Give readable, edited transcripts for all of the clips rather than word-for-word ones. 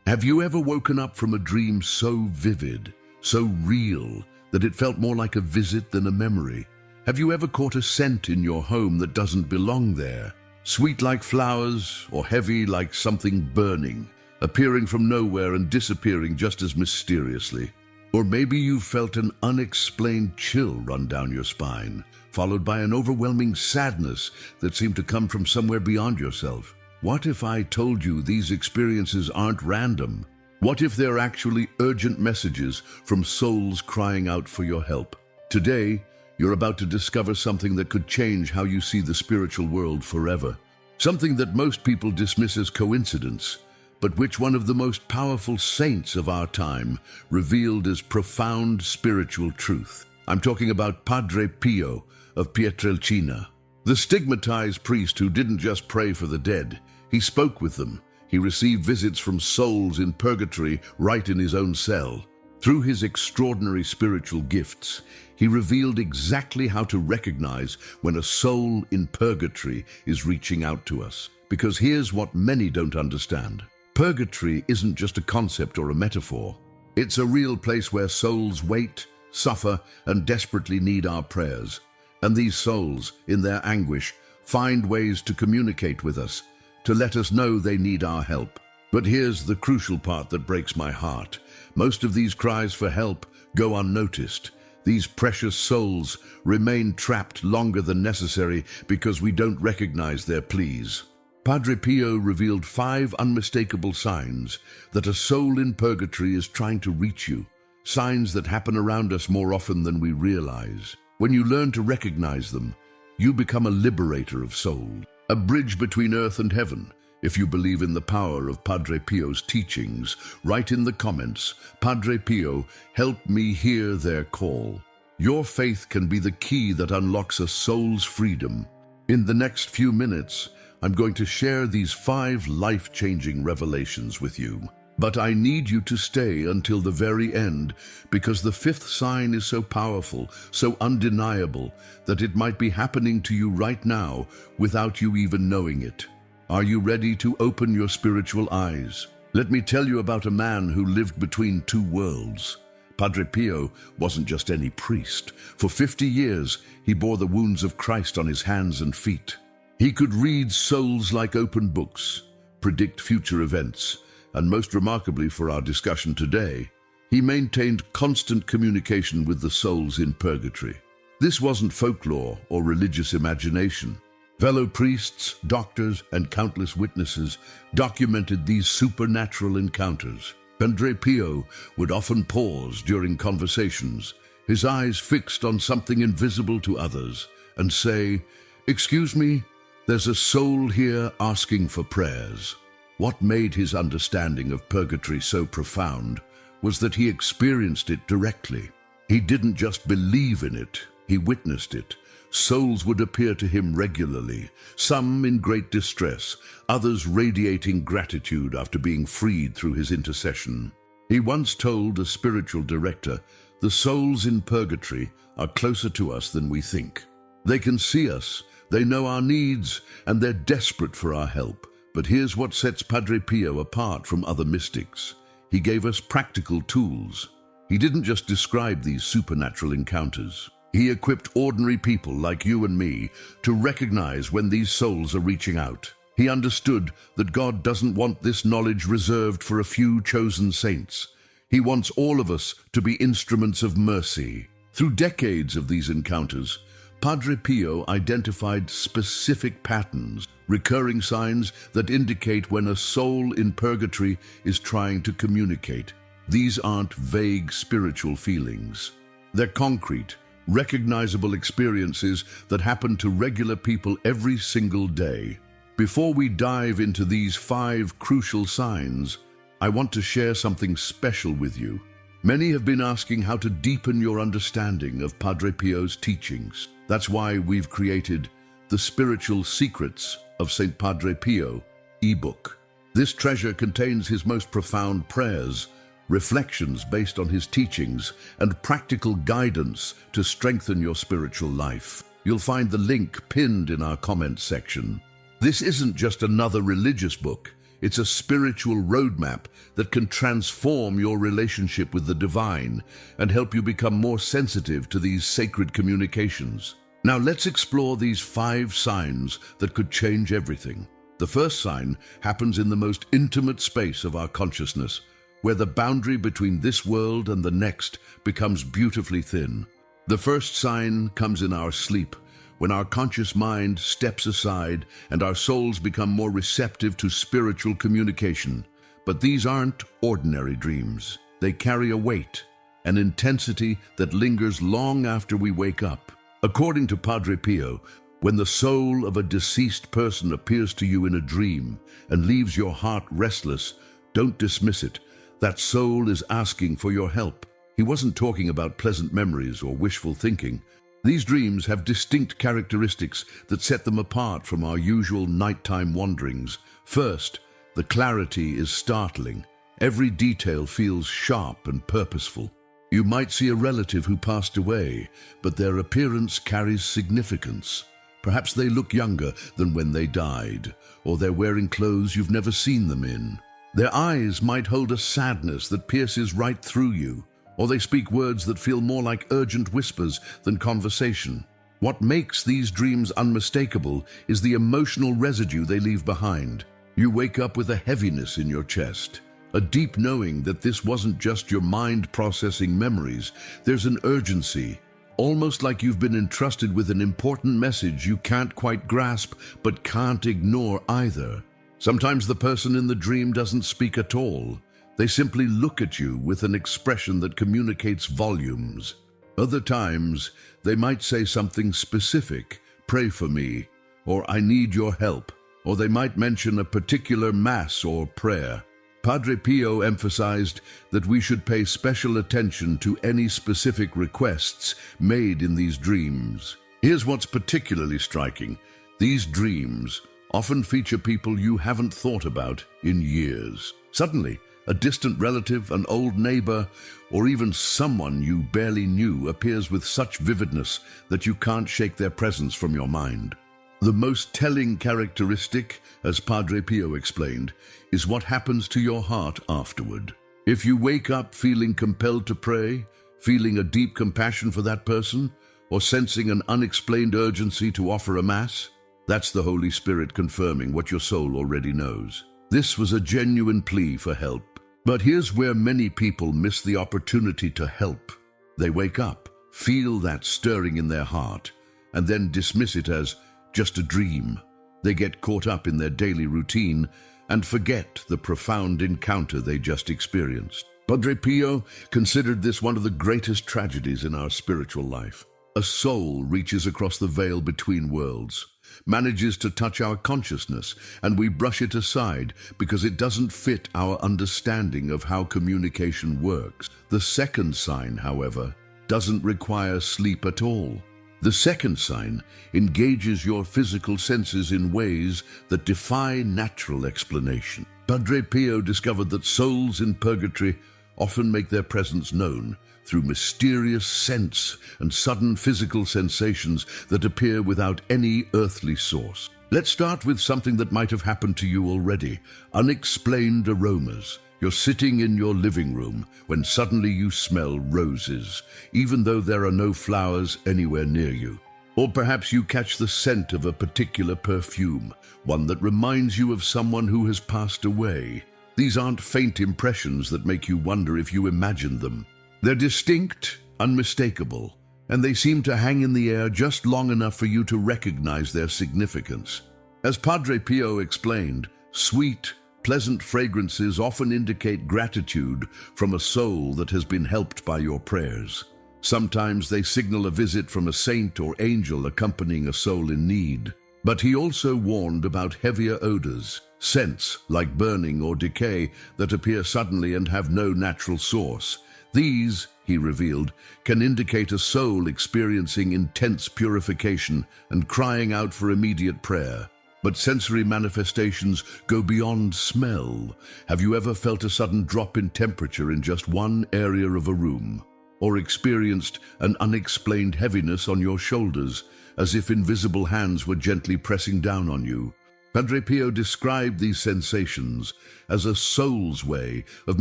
Have you ever woken up from a dream so vivid, so real, that it felt more like a visit than a memory? Have you ever caught a scent in your home that doesn't belong there? Sweet like flowers, or heavy like something burning, appearing from nowhere and disappearing just as mysteriously? Or maybe you felt an unexplained chill run down your spine, followed by an overwhelming sadness that seemed to come from somewhere beyond yourself. What if I told you these experiences aren't random? What if they're actually urgent messages from souls crying out for your help? Today, you're about to discover something that could change how you see the spiritual world forever. Something that most people dismiss as coincidence, but which one of the most powerful saints of our time revealed as profound spiritual truth. I'm talking about Padre Pio of Pietrelcina, the stigmatized priest who didn't just pray for the dead. He spoke with them. He received visits from souls in purgatory right in his own cell. Through his extraordinary spiritual gifts, he revealed exactly how to recognize when a soul in purgatory is reaching out to us. Because here's what many don't understand. Purgatory isn't just a concept or a metaphor. It's a real place where souls wait, suffer, and desperately need our prayers. And these souls, in their anguish, find ways to communicate with us, to let us know they need our help. But here's the crucial part that breaks my heart. Most of these cries for help go unnoticed. These precious souls remain trapped longer than necessary because we don't recognize their pleas. Padre Pio revealed 5 unmistakable signs that a soul in purgatory is trying to reach you. Signs that happen around us more often than we realize. When you learn to recognize them, you become a liberator of souls. A bridge between earth and heaven. If you believe in the power of Padre Pio's teachings, write in the comments, Padre Pio, help me hear their call. Your faith can be the key that unlocks a soul's freedom. In the next few minutes, I'm going to share these 5 life-changing revelations with you. But I need you to stay until the very end, because the 5th sign is so powerful, so undeniable, that it might be happening to you right now without you even knowing it. Are you ready to open your spiritual eyes? Let me tell you about a man who lived between 2 worlds. Padre Pio wasn't just any priest. For 50 years, he bore the wounds of Christ on his hands and feet. He could read souls like open books, predict future events, and most remarkably for our discussion today, he maintained constant communication with the souls in purgatory. This wasn't folklore or religious imagination. Fellow priests, doctors, and countless witnesses documented these supernatural encounters. Padre Pio would often pause during conversations, his eyes fixed on something invisible to others, and say, "Excuse me, there's a soul here asking for prayers." What made his understanding of purgatory so profound was that he experienced it directly. He didn't just believe in it, he witnessed it. Souls would appear to him regularly, some in great distress, others radiating gratitude after being freed through his intercession. He once told a spiritual director, "The souls in purgatory are closer to us than we think. They can see us, they know our needs, and they're desperate for our help." But here's what sets Padre Pio apart from other mystics. He gave us practical tools. He didn't just describe these supernatural encounters. He equipped ordinary people like you and me to recognize when these souls are reaching out. He understood that God doesn't want this knowledge reserved for a few chosen saints. He wants all of us to be instruments of mercy. Through decades of these encounters, Padre Pio identified specific patterns, recurring signs that indicate when a soul in purgatory is trying to communicate. These aren't vague spiritual feelings. They're concrete, recognizable experiences that happen to regular people every single day. Before we dive into these 5 crucial signs, I want to share something special with you. Many have been asking how to deepen your understanding of Padre Pio's teachings. That's why we've created The Spiritual Secrets of St. Padre Pio ebook. This treasure contains his most profound prayers, reflections based on his teachings, and practical guidance to strengthen your spiritual life. You'll find the link pinned in our comments section. This isn't just another religious book. It's a spiritual roadmap that can transform your relationship with the divine and help you become more sensitive to these sacred communications. Now let's explore these 5 signs that could change everything. The first sign happens in the most intimate space of our consciousness, where the boundary between this world and the next becomes beautifully thin. The first sign comes in our sleep, when our conscious mind steps aside and our souls become more receptive to spiritual communication. But these aren't ordinary dreams. They carry a weight, an intensity that lingers long after we wake up. According to Padre Pio, when the soul of a deceased person appears to you in a dream and leaves your heart restless, don't dismiss it. That soul is asking for your help. He wasn't talking about pleasant memories or wishful thinking. These dreams have distinct characteristics that set them apart from our usual nighttime wanderings. First, the clarity is startling. Every detail feels sharp and purposeful. You might see a relative who passed away, but their appearance carries significance. Perhaps they look younger than when they died, or they're wearing clothes you've never seen them in. Their eyes might hold a sadness that pierces right through you, or they speak words that feel more like urgent whispers than conversation. What makes these dreams unmistakable is the emotional residue they leave behind. You wake up with a heaviness in your chest, a deep knowing that this wasn't just your mind processing memories. There's an urgency, almost like you've been entrusted with an important message you can't quite grasp but can't ignore either. Sometimes the person in the dream doesn't speak at all. They simply look at you with an expression that communicates volumes. Other times, they might say something specific, "Pray for me," or "I need your help," or they might mention a particular mass or prayer. Padre Pio emphasized that we should pay special attention to any specific requests made in these dreams. Here's what's particularly striking. These dreams often feature people you haven't thought about in years. Suddenly, a distant relative, an old neighbor, or even someone you barely knew appears with such vividness that you can't shake their presence from your mind. The most telling characteristic, as Padre Pio explained, is what happens to your heart afterward. If you wake up feeling compelled to pray, feeling a deep compassion for that person, or sensing an unexplained urgency to offer a mass, that's the Holy Spirit confirming what your soul already knows. This was a genuine plea for help. But here's where many people miss the opportunity to help. They wake up, feel that stirring in their heart, and then dismiss it as just a dream. They get caught up in their daily routine and forget the profound encounter they just experienced. Padre Pio considered this one of the greatest tragedies in our spiritual life. A soul reaches across the veil between worlds, manages to touch our consciousness, and we brush it aside because it doesn't fit our understanding of how communication works. The second sign, however, doesn't require sleep at all. The second sign engages your physical senses in ways that defy natural explanation. Padre Pio discovered that souls in purgatory often make their presence known through mysterious sense and sudden physical sensations that appear without any earthly source. Let's start with something that might have happened to you already: unexplained aromas. You're sitting in your living room when suddenly you smell roses, even though there are no flowers anywhere near you. Or perhaps you catch the scent of a particular perfume, one that reminds you of someone who has passed away. These aren't faint impressions that make you wonder if you imagined them. They're distinct, unmistakable, and they seem to hang in the air just long enough for you to recognize their significance. As Padre Pio explained, sweet, pleasant fragrances often indicate gratitude from a soul that has been helped by your prayers. Sometimes they signal a visit from a saint or angel accompanying a soul in need. But he also warned about heavier odors, scents like burning or decay that appear suddenly and have no natural source. These, he revealed, can indicate a soul experiencing intense purification and crying out for immediate prayer. But sensory manifestations go beyond smell. Have you ever felt a sudden drop in temperature in just one area of a room? Or experienced an unexplained heaviness on your shoulders, as if invisible hands were gently pressing down on you? Padre Pio described these sensations as a soul's way of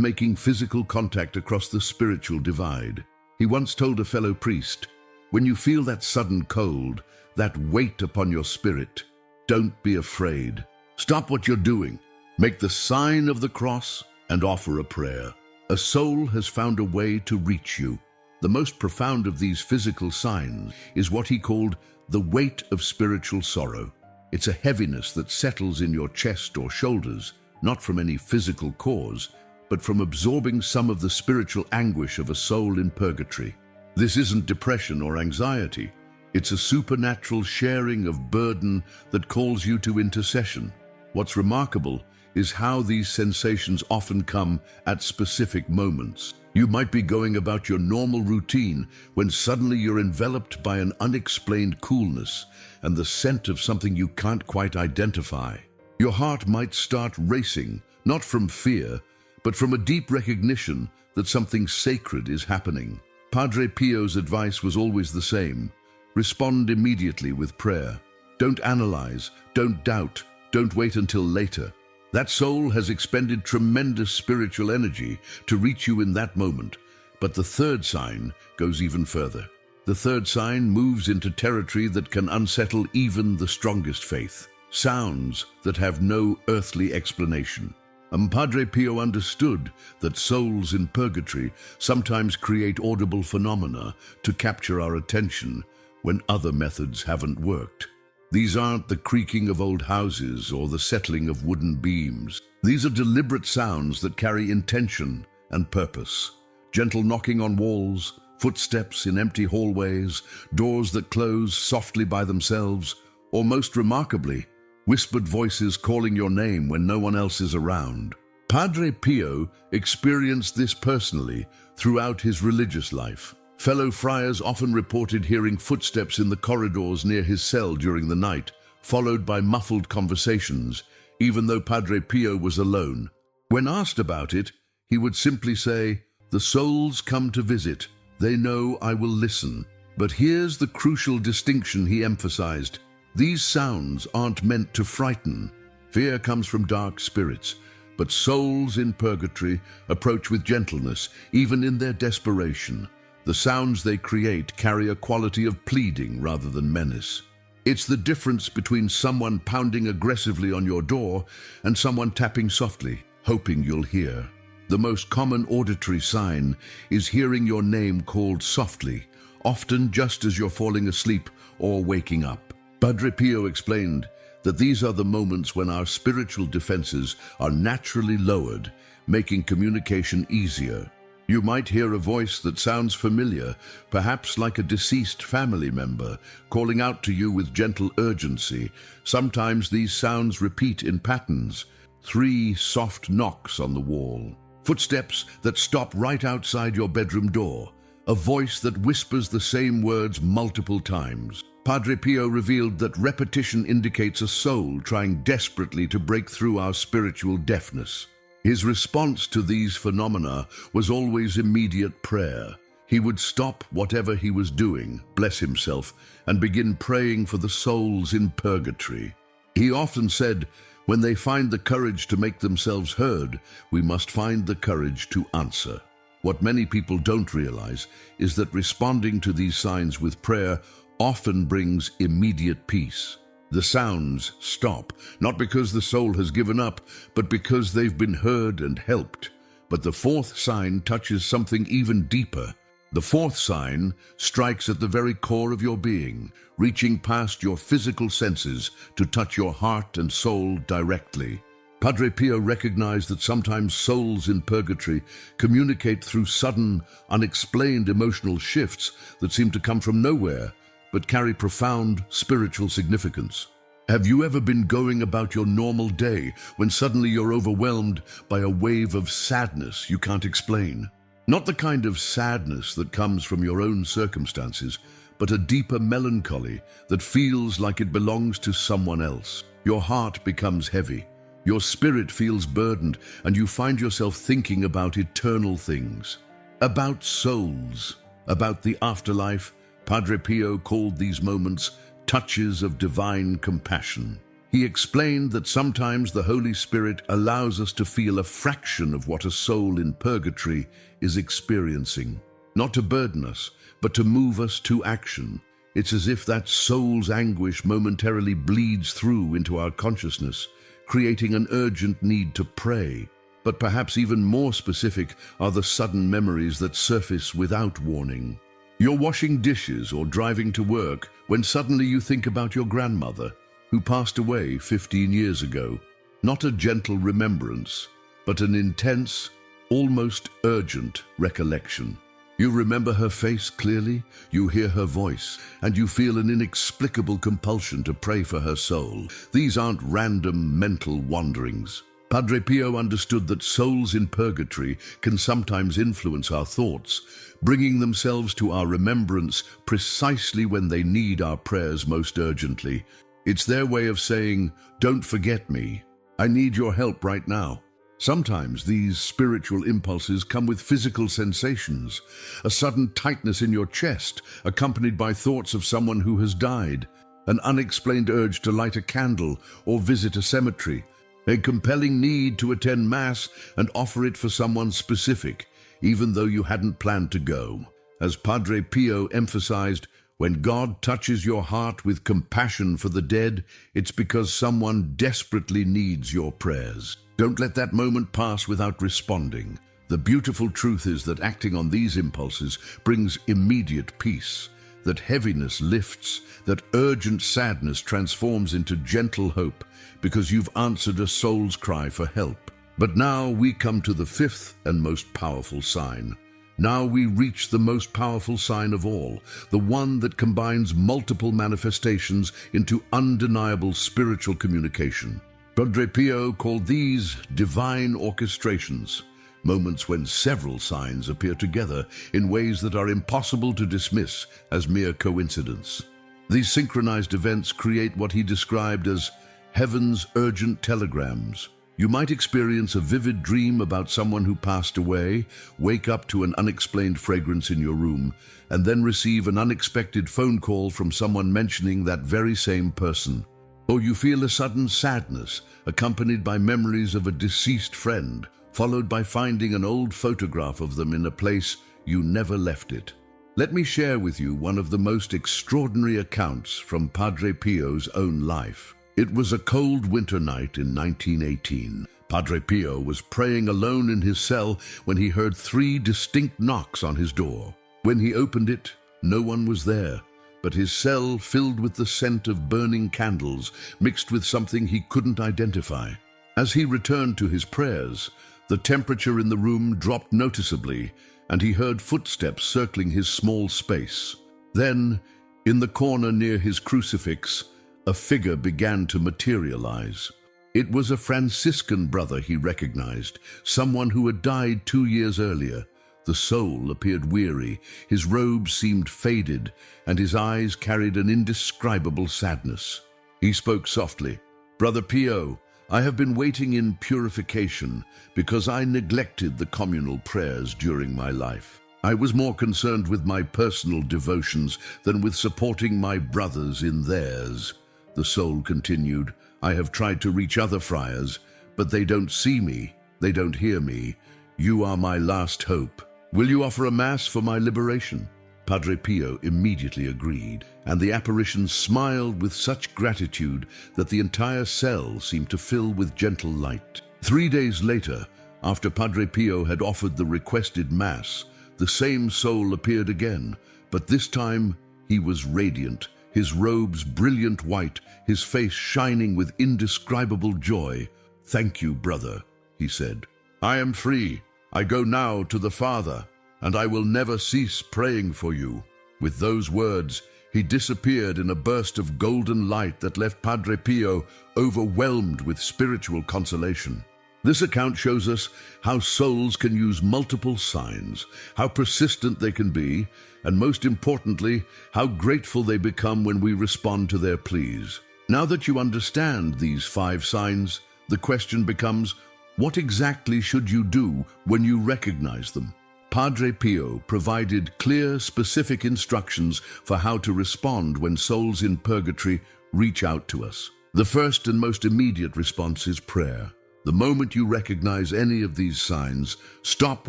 making physical contact across the spiritual divide. He once told a fellow priest, "When you feel that sudden cold, that weight upon your spirit, don't be afraid. Stop what you're doing. Make the sign of the cross and offer a prayer. A soul has found a way to reach you." The most profound of these physical signs is what he called the weight of spiritual sorrow. It's a heaviness that settles in your chest or shoulders, not from any physical cause, but from absorbing some of the spiritual anguish of a soul in purgatory. This isn't depression or anxiety. It's a supernatural sharing of burden that calls you to intercession. What's remarkable is how these sensations often come at specific moments. You might be going about your normal routine when suddenly you're enveloped by an unexplained coolness and the scent of something you can't quite identify. Your heart might start racing, not from fear, but from a deep recognition that something sacred is happening. Padre Pio's advice was always the same. Respond immediately with prayer. Don't analyze, don't doubt, don't wait until later. That soul has expended tremendous spiritual energy to reach you in that moment. But the third sign goes even further. The third sign moves into territory that can unsettle even the strongest faith. Sounds that have no earthly explanation. And Padre Pio understood that souls in purgatory sometimes create audible phenomena to capture our attention when other methods haven't worked. These aren't the creaking of old houses or the settling of wooden beams. These are deliberate sounds that carry intention and purpose. Gentle knocking on walls, footsteps in empty hallways, doors that close softly by themselves, or most remarkably, whispered voices calling your name when no one else is around. Padre Pio experienced this personally throughout his religious life. Fellow friars often reported hearing footsteps in the corridors near his cell during the night, followed by muffled conversations, even though Padre Pio was alone. When asked about it, he would simply say, "The souls come to visit. They know I will listen." But here's the crucial distinction he emphasized. These sounds aren't meant to frighten. Fear comes from dark spirits, but souls in purgatory approach with gentleness, even in their desperation. The sounds they create carry a quality of pleading rather than menace. It's the difference between someone pounding aggressively on your door and someone tapping softly, hoping you'll hear. The most common auditory sign is hearing your name called softly, often just as you're falling asleep or waking up. Padre Pio explained that these are the moments when our spiritual defenses are naturally lowered, making communication easier. You might hear a voice that sounds familiar, perhaps like a deceased family member, calling out to you with gentle urgency. Sometimes these sounds repeat in patterns. 3 soft knocks on the wall. Footsteps that stop right outside your bedroom door. A voice that whispers the same words multiple times. Padre Pio revealed that repetition indicates a soul trying desperately to break through our spiritual deafness. His response to these phenomena was always immediate prayer. He would stop whatever he was doing, bless himself, and begin praying for the souls in purgatory. He often said, when they find the courage to make themselves heard, we must find the courage to answer. What many people don't realize is that responding to these signs with prayer often brings immediate peace. The sounds stop, not because the soul has given up, but because they've been heard and helped. But the fourth sign touches something even deeper. The fourth sign strikes at the very core of your being, reaching past your physical senses to touch your heart and soul directly. Padre Pio recognized that sometimes souls in purgatory communicate through sudden, unexplained emotional shifts that seem to come from nowhere, but carry profound spiritual significance. Have you ever been going about your normal day when suddenly you're overwhelmed by a wave of sadness you can't explain? Not the kind of sadness that comes from your own circumstances, but a deeper melancholy that feels like it belongs to someone else. Your heart becomes heavy, your spirit feels burdened, and you find yourself thinking about eternal things, about souls, about the afterlife. Padre Pio called these moments touches of divine compassion. He explained that sometimes the Holy Spirit allows us to feel a fraction of what a soul in purgatory is experiencing, not to burden us, but to move us to action. It's as if that soul's anguish momentarily bleeds through into our consciousness, creating an urgent need to pray. But perhaps even more specific are the sudden memories that surface without warning. You're washing dishes or driving to work when suddenly you think about your grandmother, who passed away 15 years ago. Not a gentle remembrance, but an intense, almost urgent recollection. You remember her face clearly, you hear her voice, and you feel an inexplicable compulsion to pray for her soul. These aren't random mental wanderings. Padre Pio understood that souls in purgatory can sometimes influence our thoughts, bringing themselves to our remembrance precisely when they need our prayers most urgently. It's their way of saying, "Don't forget me. I need your help right now." Sometimes these spiritual impulses come with physical sensations, a sudden tightness in your chest, accompanied by thoughts of someone who has died, an unexplained urge to light a candle or visit a cemetery, a compelling need to attend Mass and offer it for someone specific, even though you hadn't planned to go. As Padre Pio emphasized, when God touches your heart with compassion for the dead, it's because someone desperately needs your prayers. Don't let that moment pass without responding. The beautiful truth is that acting on these impulses brings immediate peace, that heaviness lifts, that urgent sadness transforms into gentle hope, because you've answered a soul's cry for help. But now we come to the fifth and most powerful sign. Now we reach the most powerful sign of all, the one that combines multiple manifestations into undeniable spiritual communication. Padre Pio called these divine orchestrations, moments when several signs appear together in ways that are impossible to dismiss as mere coincidence. These synchronized events create what he described as heaven's urgent telegrams. You might experience a vivid dream about someone who passed away, wake up to an unexplained fragrance in your room, and then receive an unexpected phone call from someone mentioning that very same person. Or you feel a sudden sadness, accompanied by memories of a deceased friend, followed by finding an old photograph of them in a place you never left it. Let me share with you one of the most extraordinary accounts from Padre Pio's own life. It was a cold winter night in 1918. Padre Pio was praying alone in his cell when he heard 3 distinct knocks on his door. When he opened it, no one was there, but his cell filled with the scent of burning candles mixed with something he couldn't identify. As he returned to his prayers, the temperature in the room dropped noticeably, and he heard footsteps circling his small space. Then, in the corner near his crucifix, a figure began to materialize. It was a Franciscan brother he recognized, someone who had died 2 years earlier. The soul appeared weary, his robes seemed faded, and his eyes carried an indescribable sadness. He spoke softly. "Brother Pio, I have been waiting in purification because I neglected the communal prayers during my life. I was more concerned with my personal devotions than with supporting my brothers in theirs." The soul continued, "I have tried to reach other friars, but they don't see me, they don't hear me. You are my last hope. Will you offer a Mass for my liberation?" Padre Pio immediately agreed, and the apparition smiled with such gratitude that the entire cell seemed to fill with gentle light. 3 days later, after Padre Pio had offered the requested Mass, the same soul appeared again, but this time he was radiant, his robes brilliant white, his face shining with indescribable joy. "Thank you, brother," he said. "I am free. I go now to the Father, and I will never cease praying for you." With those words, he disappeared in a burst of golden light that left Padre Pio overwhelmed with spiritual consolation. This account shows us how souls can use multiple signs, how persistent they can be, and most importantly, how grateful they become when we respond to their pleas. Now that you understand these 5 signs, the question becomes, what exactly should you do when you recognize them? Padre Pio provided clear, specific instructions for how to respond when souls in purgatory reach out to us. The first and most immediate response is prayer. The moment you recognize any of these signs, stop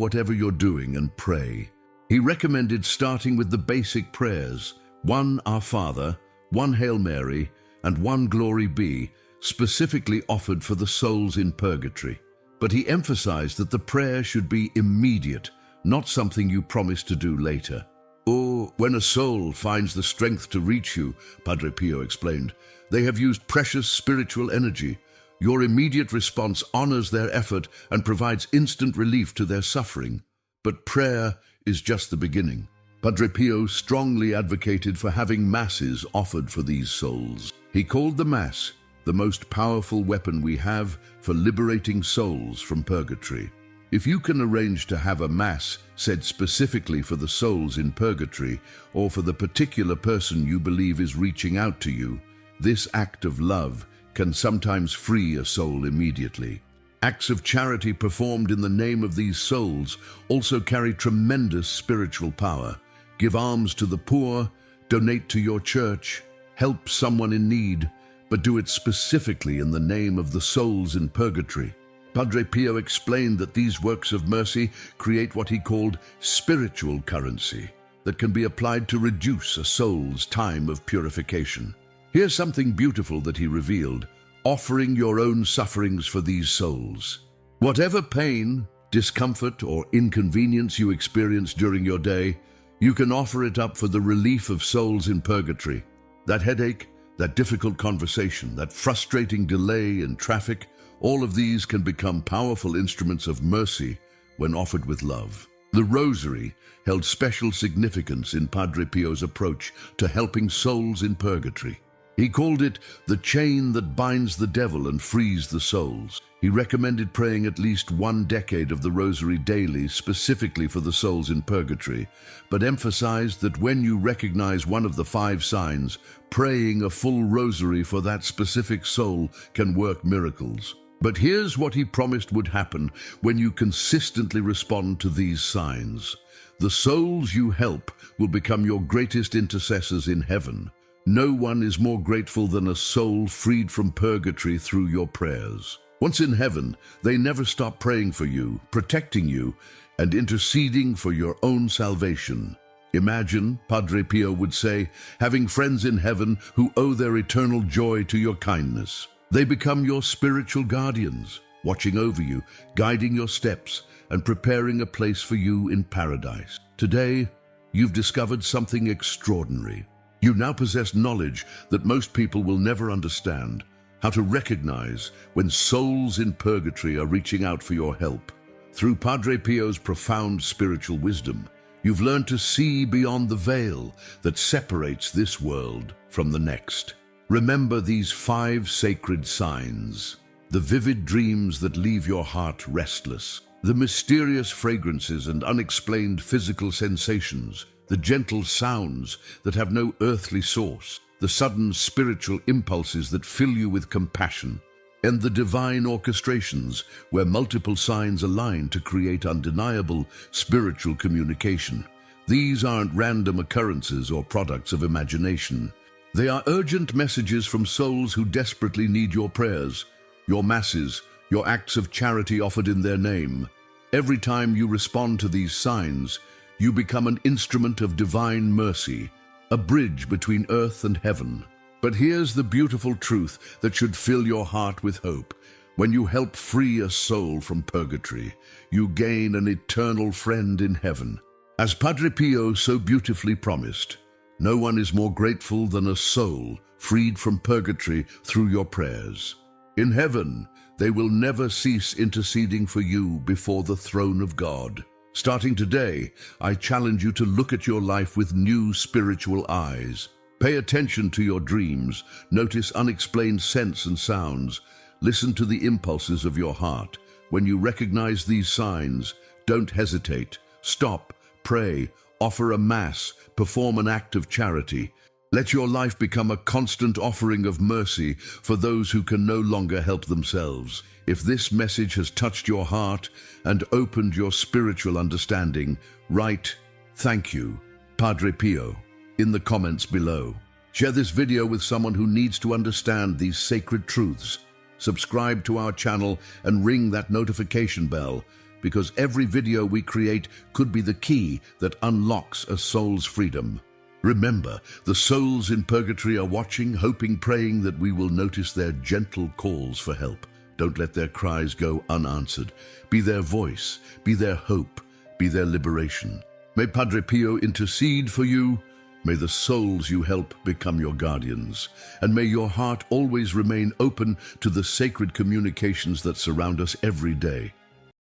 whatever you're doing and pray. He recommended starting with the basic prayers, one Our Father, one Hail Mary, and one Glory Be, specifically offered for the souls in purgatory. But he emphasized that the prayer should be immediate, not something you promise to do later. Or when a soul finds the strength to reach you, Padre Pio explained, they have used precious spiritual energy. Your immediate response honors their effort and provides instant relief to their suffering. But prayer is just the beginning. Padre Pio strongly advocated for having masses offered for these souls. He called the Mass the most powerful weapon we have for liberating souls from purgatory. If you can arrange to have a Mass said specifically for the souls in purgatory or for the particular person you believe is reaching out to you, this act of love can sometimes free a soul immediately. Acts of charity performed in the name of these souls also carry tremendous spiritual power. Give alms to the poor, donate to your church, help someone in need, but do it specifically in the name of the souls in purgatory. Padre Pio explained that these works of mercy create what he called spiritual currency that can be applied to reduce a soul's time of purification. Here's something beautiful that he revealed: offering your own sufferings for these souls. Whatever pain, discomfort, or inconvenience you experience during your day, you can offer it up for the relief of souls in purgatory. That headache, that difficult conversation, that frustrating delay in traffic, all of these can become powerful instruments of mercy when offered with love. The Rosary held special significance in Padre Pio's approach to helping souls in purgatory. He called it the chain that binds the devil and frees the souls. He recommended praying at least 1 decade of the Rosary daily specifically for the souls in purgatory, but emphasized that when you recognize one of the 5 signs, praying a full Rosary for that specific soul can work miracles. But here's what he promised would happen when you consistently respond to these signs. The souls you help will become your greatest intercessors in heaven. No one is more grateful than a soul freed from purgatory through your prayers. Once in heaven, they never stop praying for you, protecting you, and interceding for your own salvation. Imagine, Padre Pio would say, having friends in heaven who owe their eternal joy to your kindness. They become your spiritual guardians, watching over you, guiding your steps, and preparing a place for you in paradise. Today, you've discovered something extraordinary. You now possess knowledge that most people will never understand, how to recognize when souls in purgatory are reaching out for your help. Through Padre Pio's profound spiritual wisdom, you've learned to see beyond the veil that separates this world from the next. Remember these 5 sacred signs: the vivid dreams that leave your heart restless, the mysterious fragrances and unexplained physical sensations, the gentle sounds that have no earthly source, the sudden spiritual impulses that fill you with compassion, and the divine orchestrations where multiple signs align to create undeniable spiritual communication. These aren't random occurrences or products of imagination. They are urgent messages from souls who desperately need your prayers, your masses, your acts of charity offered in their name. Every time you respond to these signs, you become an instrument of divine mercy, a bridge between earth and heaven. But here's the beautiful truth that should fill your heart with hope. When you help free a soul from purgatory, you gain an eternal friend in heaven. As Padre Pio so beautifully promised, no one is more grateful than a soul freed from purgatory through your prayers. In heaven, they will never cease interceding for you before the throne of God. Starting today, I challenge you to look at your life with new spiritual eyes. Pay attention to your dreams, notice unexplained scents and sounds, listen to the impulses of your heart. When you recognize these signs, don't hesitate. Stop, pray, offer a mass, perform an act of charity. Let your life become a constant offering of mercy for those who can no longer help themselves. If this message has touched your heart and opened your spiritual understanding, write "Thank you, Padre Pio" in the comments below. Share this video with someone who needs to understand these sacred truths. Subscribe to our channel and ring that notification bell, because every video we create could be the key that unlocks a soul's freedom. Remember, the souls in purgatory are watching, hoping, praying that we will notice their gentle calls for help. Don't let their cries go unanswered. Be their voice, be their hope, be their liberation. May Padre Pio intercede for you. May the souls you help become your guardians. And may your heart always remain open to the sacred communications that surround us every day.